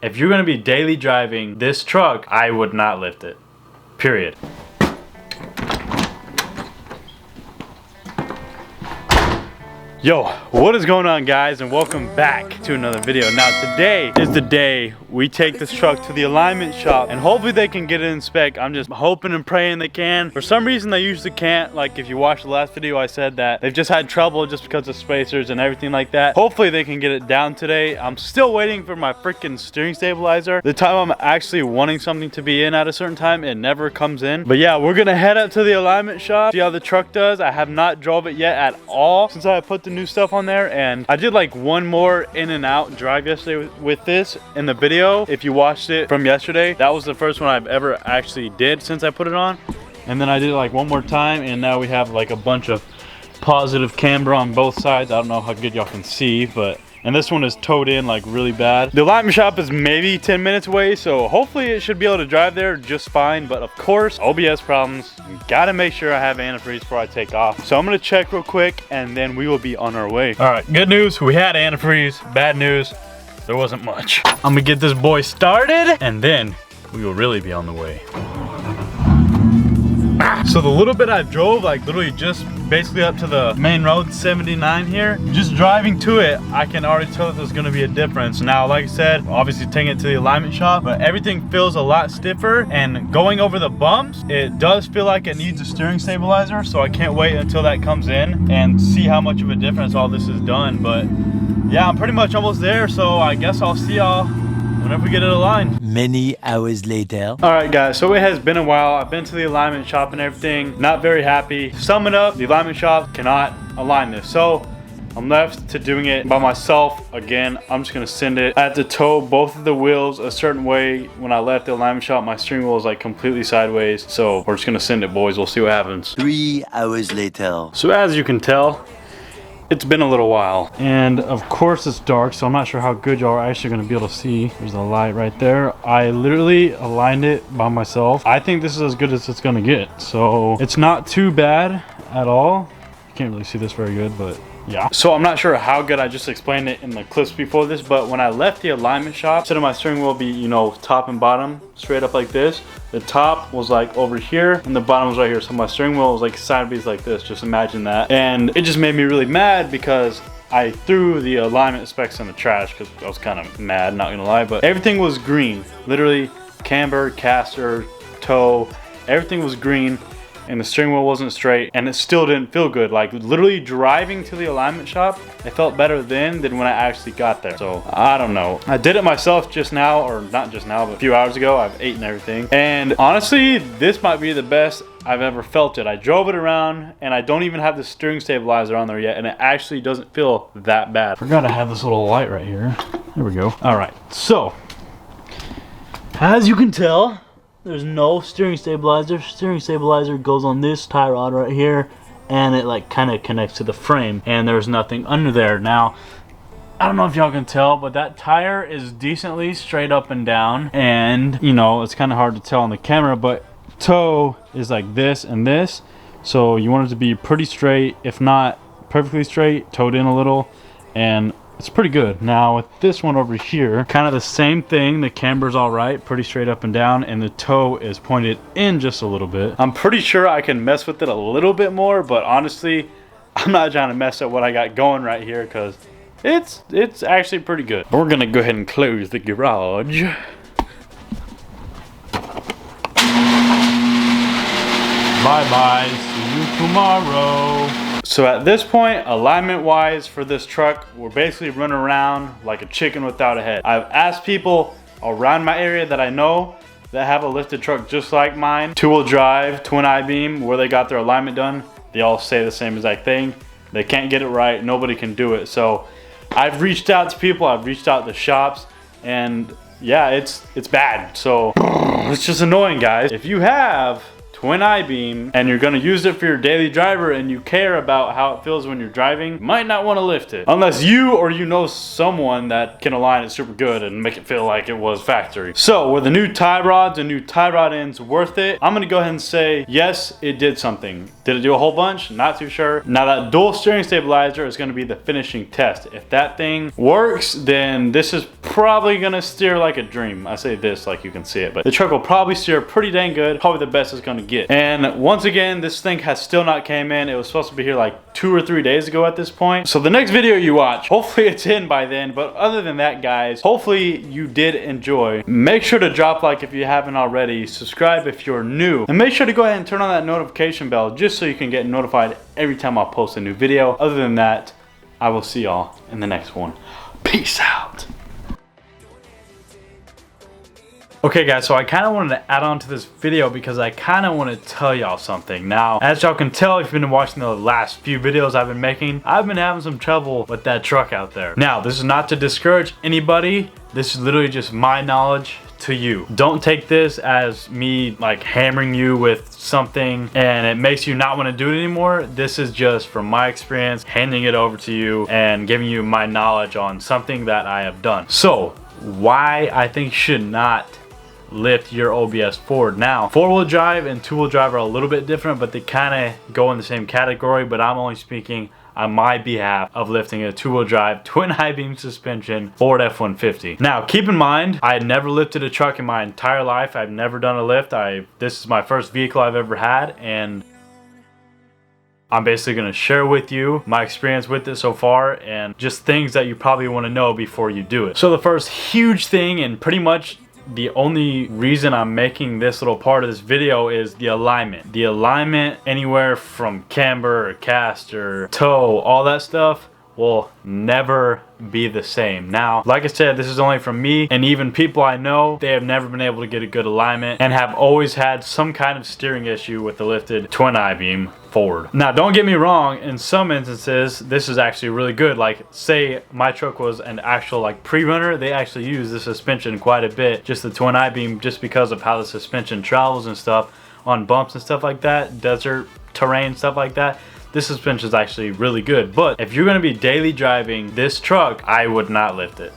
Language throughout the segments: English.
If you're gonna be daily driving this truck, I would not lift it. Period. Yo, what is going on, guys, and welcome back to another video. Now today is the day we take this truck to the alignment shop and hopefully they can get it in spec. I'm just hoping and praying they can. For some reason they usually can't. Like if you watched the last video, I said that they've just had trouble just because of spacers and everything like that. Hopefully they can get it down today. I'm still waiting for my freaking steering stabilizer. The time I'm actually wanting something to be in at a certain time, it never comes in. But yeah, we're gonna head up to the alignment shop, see how the truck does. I have not drove it yet at all since I put the new stuff on there, and I did like one more in and out drive yesterday with this in the video. If you watched it from yesterday, that was the first one I've ever actually did since I put it on, and then I did it like one more time, and now we have like a bunch of positive camber on both sides. I don't know how good y'all can see, but and this one is towed in like really bad. The alignment shop is maybe 10 minutes away, so hopefully it should be able to drive there just fine. But of course, OBS problems, gotta make sure I have antifreeze before I take off. So I'm gonna check real quick and then we will be on our way. All right, good news, we had antifreeze. Bad news, there wasn't much. I'm gonna get this boy started and then we will really be on the way. So the little bit I drove, like literally just basically up to the main road 79 here, just driving to it, I can already tell that there's gonna be a difference. Now, like I said, obviously taking it to the alignment shop, but everything feels a lot stiffer, and going over the bumps, it does feel like it needs a steering stabilizer. So I can't wait until that comes in and see how much of a difference all this has done. But yeah, I'm pretty much almost there, so I guess I'll see y'all whenever we get it aligned. Many hours later. All right, guys, so it has been a while. I've been to the alignment shop and everything. Not very happy. Sum it up, the alignment shop cannot align this. So I'm left to doing it by myself. Again, I'm just gonna send it. I had to tow both of the wheels a certain way. When I left the alignment shop, my steering wheel was like completely sideways. So we're just gonna send it, boys. We'll see what happens. 3 hours later. So as you can tell, it's been a little while, and of course it's dark, so I'm not sure how good y'all are actually going to be able to see. There's a light right there. I literally aligned it by myself. I think this is as good as it's going to get, so it's not too bad at all. You can't really see this very good, but yeah. So I'm not sure how good I just explained it in the clips before this, but when I left the alignment shop, instead of my steering wheel be, you know, top and bottom straight up like this, the top was like over here and the bottom was right here. So my steering wheel was like sideways like this. Just imagine that. And it just made me really mad because I threw the alignment specs in the trash because I was kind of mad, not gonna lie. But everything was green. Literally camber, caster, toe, everything was green. And the steering wheel wasn't straight, and it still didn't feel good. Like literally driving to the alignment shop, it felt better then than when I actually got there. So I don't know. I did it myself just now, or not just now, but a few hours ago. I've eaten everything, and honestly, this might be the best I've ever felt it. I drove it around, and I don't even have the steering stabilizer on there yet, and it actually doesn't feel that bad. Forgot I have this little light right here. There we go. All right, so as you can tell, there's no steering stabilizer. Steering stabilizer goes on this tie rod right here, and it like kind of connects to the frame, and there's nothing under there. Now, I don't know if y'all can tell, but that tire is decently straight up and down, and you know, it's kind of hard to tell on the camera, but toe is like this and this, so you want it to be pretty straight, if not perfectly straight, towed in a little, and it's pretty good. Now with this one over here, kind of the same thing. The camber's all right, pretty straight up and down, and the toe is pointed in just a little bit. I'm pretty sure I can mess with it a little bit more, but honestly, I'm not trying to mess up what I got going right here because it's actually pretty good. We're gonna go ahead and close the garage. Bye-bye, see you tomorrow. So at this point, alignment wise for this truck, we're basically running around like a chicken without a head. I've asked people around my area that I know that have a lifted truck just like mine, 2-wheel drive, twin I-beam, where they got their alignment done. They all say the same exact thing. They can't get it right, nobody can do it. So I've reached out to people, I've reached out to shops, and yeah, it's bad. So it's just annoying, guys. If you have twin I-beam and you're gonna use it for your daily driver and you care about how it feels when you're driving, you might not want to lift it. Unless you or you know someone that can align it super good and make it feel like it was factory. So were the new tie rods and new tie rod ends worth it? I'm gonna go ahead and say yes, it did something. Did it do a whole bunch? Not too sure. Now that dual steering stabilizer is gonna be the finishing test. If that thing works, then this is probably gonna steer like a dream. I say this like you can see it, but the truck will probably steer pretty dang good, probably the best it's gonna get. And once again, this thing has still not came in. It was supposed to be here like 2 or 3 days ago at this point. So the next video you watch, hopefully it's in by then. But other than that, guys, hopefully you did enjoy. Make sure to drop a like if you haven't already, subscribe if you're new, and make sure to go ahead and turn on that notification bell just so you can get notified every time I post a new video. Other than that, I will see y'all in the next one. Peace out. Okay guys, so I kind of wanted to add on to this video because I kind of want to tell y'all something. Now, as y'all can tell if you've been watching the last few videos I've been making, I've been having some trouble with that truck out there. Now, this is not to discourage anybody. This is literally just my knowledge to you. Don't take this as me like hammering you with something and it makes you not want to do it anymore. This is just from my experience, handing it over to you and giving you my knowledge on something that I have done. So, why I think you should not lift your OBS Ford. Now, 4-wheel drive and 2-wheel drive are a little bit different, but they kind of go in the same category, but I'm only speaking on my behalf of lifting a 2-wheel drive twin I-beam suspension Ford F-150. Now, keep in mind, I had never lifted a truck in my entire life. I've never done a lift. This is my first vehicle I've ever had, and I'm basically going to share with you my experience with it so far and just things that you probably want to know before you do it. So the first huge thing, and pretty much the only reason I'm making this little part of this video, is the alignment. The alignment anywhere from camber or cast or toe, all that stuff will never be the same. Now, like I said, this is only from me, and even people I know, they have never been able to get a good alignment and have always had some kind of steering issue with the lifted twin I-beam Ford. Now, don't get me wrong, in some instances this is actually really good. Like, say my truck was an actual like pre-runner, they actually use the suspension quite a bit, just the twin I-beam, just because of how the suspension travels and stuff on bumps and stuff like that, desert terrain, stuff like that. This suspension is actually really good. But if you're going to be daily driving this truck, I would not lift it.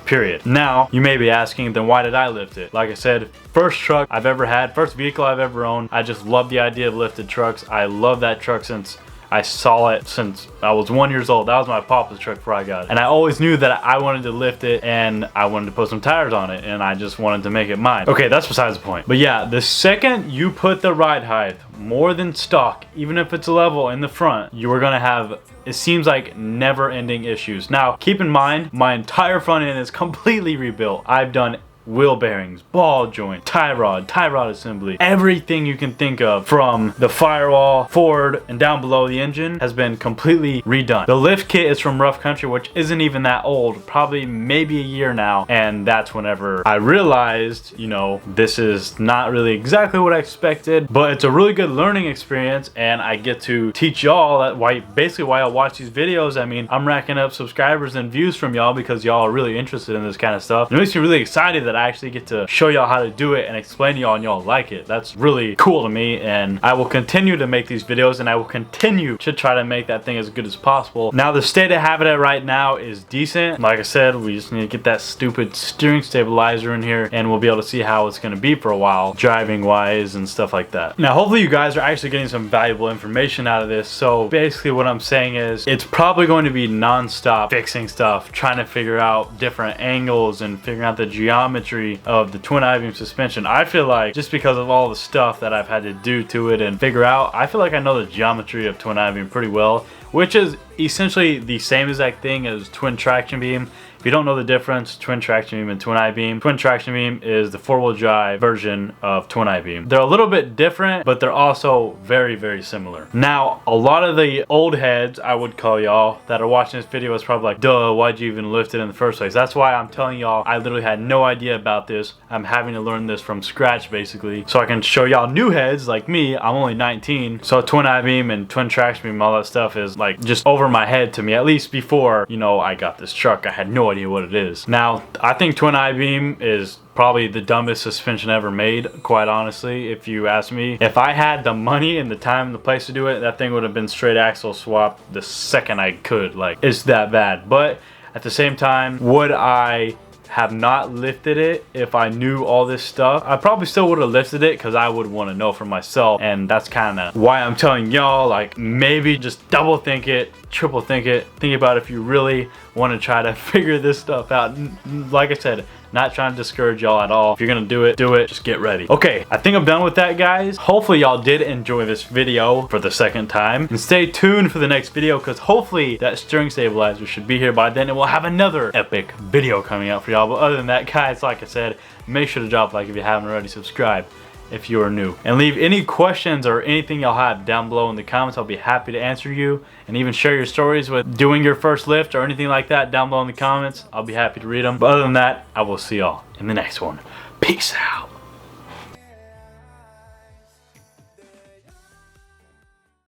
Period. Now, you may be asking, then why did I lift it? Like I said, first truck I've ever had, first vehicle I've ever owned. I just love the idea of lifted trucks. I love that truck since I saw it since I was 1 year old. That was my papa's truck before I got it. And I always knew that I wanted to lift it and I wanted to put some tires on it and I just wanted to make it mine. Okay, that's besides the point. But yeah, the second you put the ride height more than stock, even if it's level in the front, you are gonna have, it seems like, never-ending issues. Now, keep in mind, my entire front end is completely rebuilt. I've done wheel bearings, ball joint, tie rod assembly, everything you can think of from the firewall forward and down below the engine has been completely redone. The lift kit is from Rough Country, which isn't even that old, probably maybe a year now, and that's whenever I realized, you know, this is not really exactly what I expected, but it's a really good learning experience, and I get to teach y'all that basically why I watch these videos. I mean, I'm racking up subscribers and views from y'all because y'all are really interested in this kind of stuff. It makes me really excited that I actually get to show y'all how to do it and explain to y'all, and y'all like it. That's really cool to me, and I will continue to make these videos, and I will continue to try to make that thing as good as possible. Now, the state I have it at right now is decent. Like I said, we just need to get that stupid steering stabilizer in here, and we'll be able to see how it's going to be for a while, driving wise and stuff like that. Now, hopefully you guys are actually getting some valuable information out of this. So basically what I'm saying is, it's probably going to be non-stop fixing stuff, trying to figure out different angles and figuring out the geometry of the twin I-beam suspension. I feel like just because of all the stuff that I've had to do to it and figure out, I feel like I know the geometry of twin I-beam pretty well, which is essentially the same exact thing as twin traction beam. If you don't know the difference, twin traction beam and twin I-beam, twin traction beam is the 4-wheel drive version of twin I-beam. They're a little bit different, but they're also very, very similar. Now, a lot of the old heads, I would call y'all, that are watching this video is probably like, duh, why'd you even lift it in the first place? That's why I'm telling y'all, I literally had no idea about this. I'm having to learn this from scratch, basically, so I can show y'all new heads like me. I'm only 19, so twin I-beam and twin traction beam, all that stuff is like just over my head to me, at least before, you know, I got this truck. I had no idea idea what it is. Now, I think twin I-beam is probably the dumbest suspension ever made, quite honestly, if you ask me. If I had the money and the time and the place to do it, that thing would have been straight axle swap the second I could. Like, it's that bad. But at the same time, would I have not lifted it if I knew all this stuff? I probably still would have lifted it because I would want to know for myself, and that's kind of why I'm telling y'all, like, maybe just double think it, triple think it, think about if you really want to try to figure this stuff out. Like I said, not trying to discourage y'all at all. If you're gonna do it, just get ready. Okay, I think I'm done with that, guys. Hopefully y'all did enjoy this video for the second time, and stay tuned for the next video because hopefully that steering stabilizer should be here by then, and we'll have another epic video coming out for y'all. But other than that, guys, like I said, make sure to drop a like if you haven't already, subscribe if you are new, and leave any questions or anything y'all have down below in the comments. I'll be happy to answer you, and even share your stories with doing your first lift or anything like that down below in the comments. I'll be happy to read them. But other than that, I will see y'all in the next one. Peace out.